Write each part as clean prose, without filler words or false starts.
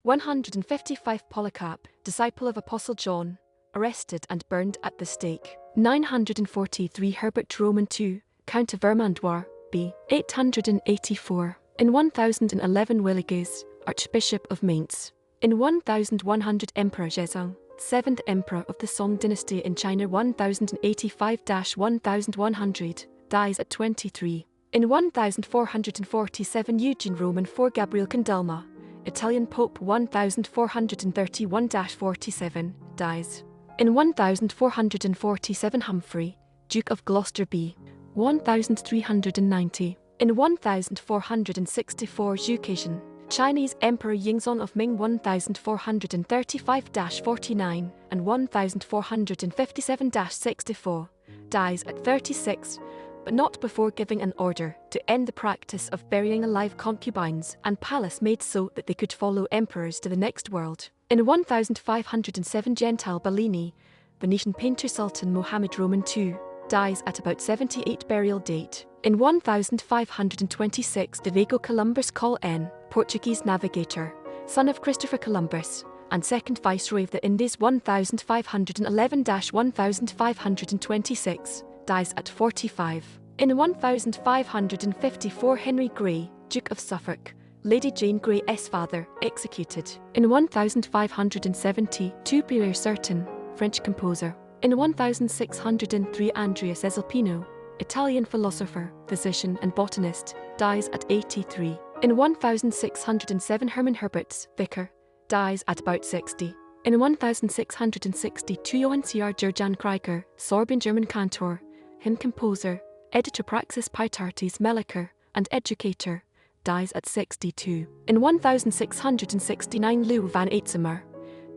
155 Polycarp, disciple of Apostle John, arrested and burned at the stake. 943 Herbert II, Count of Vermandois, b. 884. In 1011 Willigis, Archbishop of Mainz. In 1100 Emperor Zhezong, 7th Emperor of the Song Dynasty in China 1085-1100, dies at 23. In 1447 Eugene IV Gabriele Condulmer, Italian Pope 1431-47, dies. In 1447 Humphrey, Duke of Gloucester b. 1390. In 1464 Zhu Qizhen, Chinese Emperor Yingzong of Ming 1435-49 and 1457-64, dies at 36, but not before giving an order to end the practice of burying alive concubines and palace maids so that they could follow emperors to the next world. In 1507 Gentile Bellini, Venetian painter Sultan Mohammed II, dies at about 78 burial date. In 1526 Diego Columbus Colón, Portuguese navigator, son of Christopher Columbus, and second Viceroy of the Indies 1511-1526, dies at 45. In 1554 Henry Grey, Duke of Suffolk, Lady Jane Grey's father, executed. In 1572 Pierre Certon, French composer. In 1603 Andrea Cesalpino, Italian philosopher, physician and botanist, dies at 83. In 1607 Herman Herbertsz, vicar, dies at about 60. In 1662 Johann Crüger, Sorbian-German cantor, hymn composer, editor praxis Pietartes Mellicher, and educator, dies at 62. In 1669 Lieuwe van Aitzema,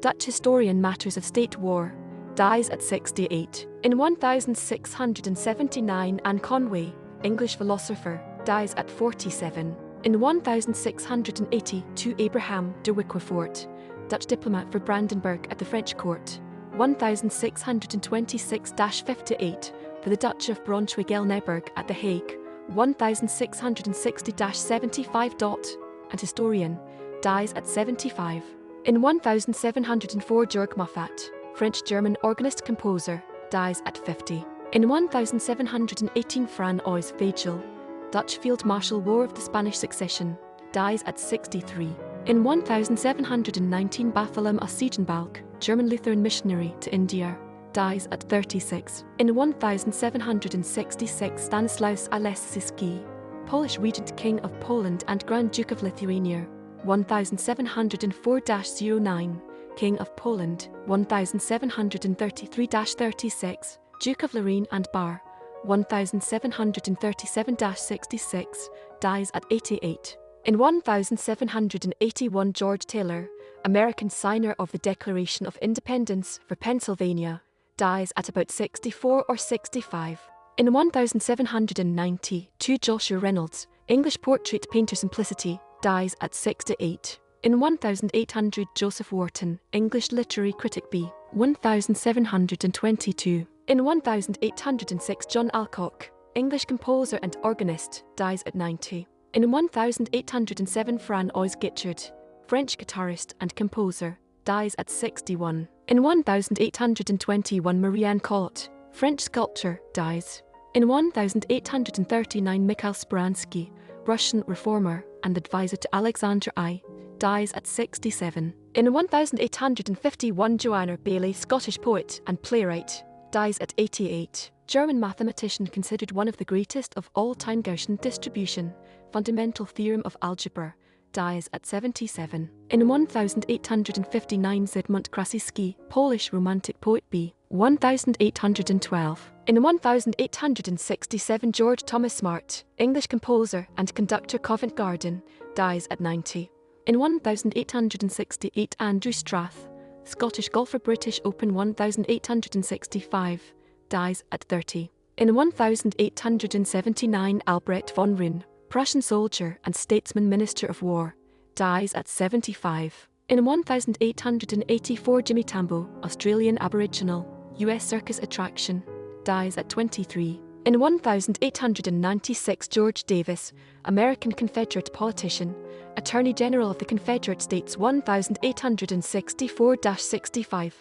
Dutch historian matters of state war, dies at 68. In 1679 Anne Conway, English philosopher, dies at 47. In 1682 Abraham de Wicquefort, Dutch diplomat for Brandenburg at the French court, 1626-58 for the Duchy of Braunschweig-Lüneburg at The Hague, 1660-75. And historian, dies at 75. In 1704 Georg Muffat, French-German organist-composer, dies at 50. In 1718 François Fagel, Dutch Field Marshal War of the Spanish Succession, dies at 63. In 1719 Bartholomäus Ziegenbalg, German Lutheran missionary to India, dies at 36. In 1766 Stanislaus I, Polish Regent King of Poland and Grand Duke of Lithuania, 1704-09, King of Poland, 1733-36, Duke of Lorraine and Bar, 1737-66, dies at 88. In 1781 George Taylor, American signer of the Declaration of Independence for Pennsylvania, dies at about 64 or 65. In 1792 Joshua Reynolds, English portrait painter simplicity, dies at 68. In 1800 Joseph Warton, English literary critic b. 1722. In 1806 John Alcock, English composer and organist, dies at 90. In 1807 François Guichard, French guitarist and composer, dies at 61. In 1821 Marie-Anne Collot, French sculptor, dies. In 1839 Mikhail Speransky, Russian reformer and advisor to Alexander I, dies at 67. In 1851 Joanna Baillie, Scottish poet and playwright, dies at 88. German mathematician considered one of the greatest of all time. Gaussian distribution, fundamental theorem of algebra, dies at 77. In 1859 Zygmunt Krasiński, Polish romantic poet b. 1812. In 1867 George Thomas Smart, English composer and conductor Covent Garden, dies at 90. In 1868 Andrew Strath, Scottish golfer British Open 1865, dies at 30. In 1879 Albrecht von Rhun, Prussian soldier and statesman Minister of War, dies at 75. In 1884 Jimmy Tambo, Australian Aboriginal, US circus attraction, dies at 23. In 1896 George Davis, American Confederate politician, Attorney General of the Confederate States 1864-65,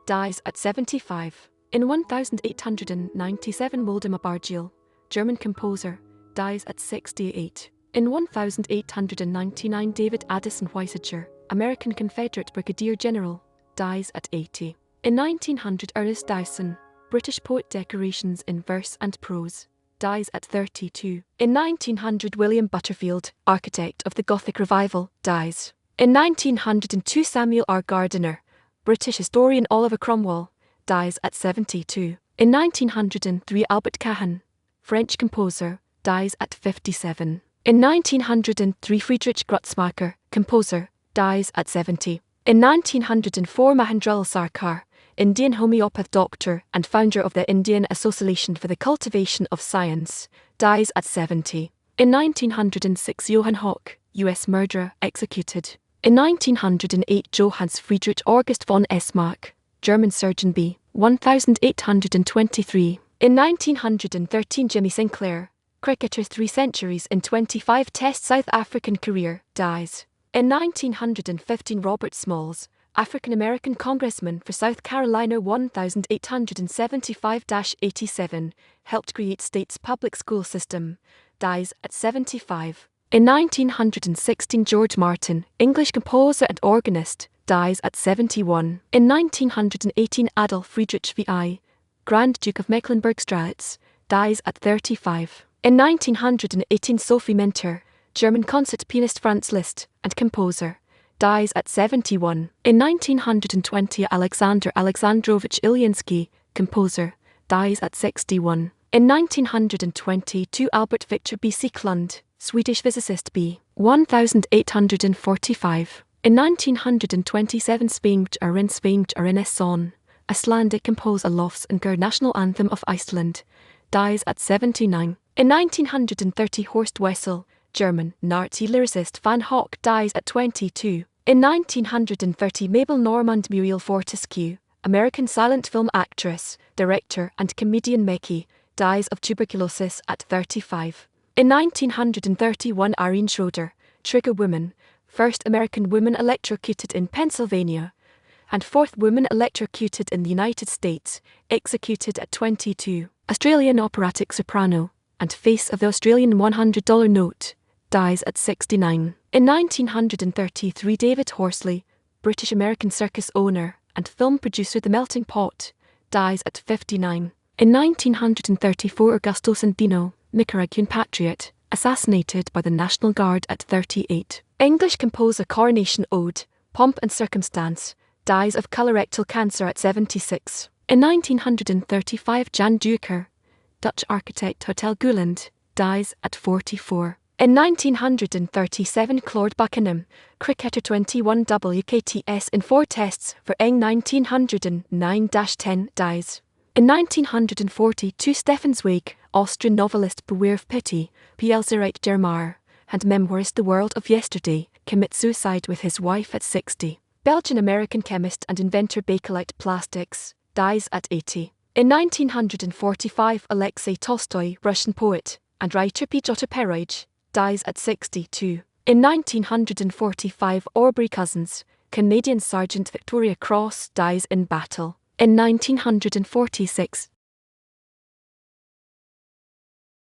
dies at 75. In 1897 Woldemar Bargiel, German composer, dies at 68. In 1899 David Addison Weisiger, American Confederate Brigadier General, dies at 80. In 1900 Ernest Dyson, British poet, decorations in verse and prose, dies at 32. In 1900 William Butterfield, architect of the Gothic Revival, dies. In 1902 Samuel R. Gardiner, British historian Oliver Cromwell, dies at 72. In 1903 Albert Cahen, French composer, dies at 57. In 1903 Friedrich Grutzmacher, composer, dies at 70. In 1904 Mahendralal Sarkar, Indian homeopath doctor and founder of the Indian Association for the Cultivation of Science, dies at 70. In 1906 Johann Hock, US murderer, executed. In 1908 Johannes Friedrich August von Esmark, German surgeon b. 1823. In 1913 Jimmy Sinclair, cricketer 3 centuries in 25 Test South African career, dies. In 1915 Robert Smalls, African-American congressman for South Carolina 1875-87, helped create state's public school system, dies at 75. In 1916 George Martin, English composer and organist, dies at 71. In 1918 Adolf Friedrich VI, Grand Duke of Mecklenburg-Strelitz, dies at 35. In 1918 Sophie Minter, German concert pianist Franz Liszt and composer, dies at 71. In 1920 Alexander Alexandrovich Ilyinsky, composer, dies at 61. In 1922 Albert Victor B.C. Klund, Swedish physicist b. 1845. In 1927 Sveingt Arinn Son, Icelandic composer Lofs and Ger national anthem of Iceland, dies at 79. In 1930 Horst Wessel, German Nazi lyricist Van Hock, dies at 22. In 1930 Mabel Normand Muriel Fortescue, American silent film actress, director and comedian Meckie, dies of tuberculosis at 35. In 1931 Irene Schroeder, Trigger woman, first American woman electrocuted in Pennsylvania, and fourth woman electrocuted in the United States, executed at 22. Australian operatic soprano, and face of the Australian $100 note, dies at 69. In 1933 David Horsley, British-American circus owner and film producer The Melting Pot, dies at 59. In 1934 Augusto Sandino, Nicaraguan patriot, assassinated by the National Guard at 38. English composer Coronation Ode, Pomp and Circumstance, dies of colorectal cancer at 76. In 1935 Jan Duker, Dutch architect Hotel Guland, dies at 44. In 1937 Claude Buckingham, cricketer 21 WKTS in 4 tests for Eng 1909-10, dies. In 1942 Stefan Zweig, Austrian novelist Beware of Pity, P.L. Zereit Dermar, and memoirist The World of Yesterday, commits suicide with his wife at 60. Belgian-American chemist and inventor Bakelite Plastics, dies at 80. In 1945 Alexei Tolstoy, Russian poet and writer Pyotr Perovich, dies at 62. In 1945 Aubrey Cousins, Canadian Sergeant Victoria Cross, dies in battle. In 1946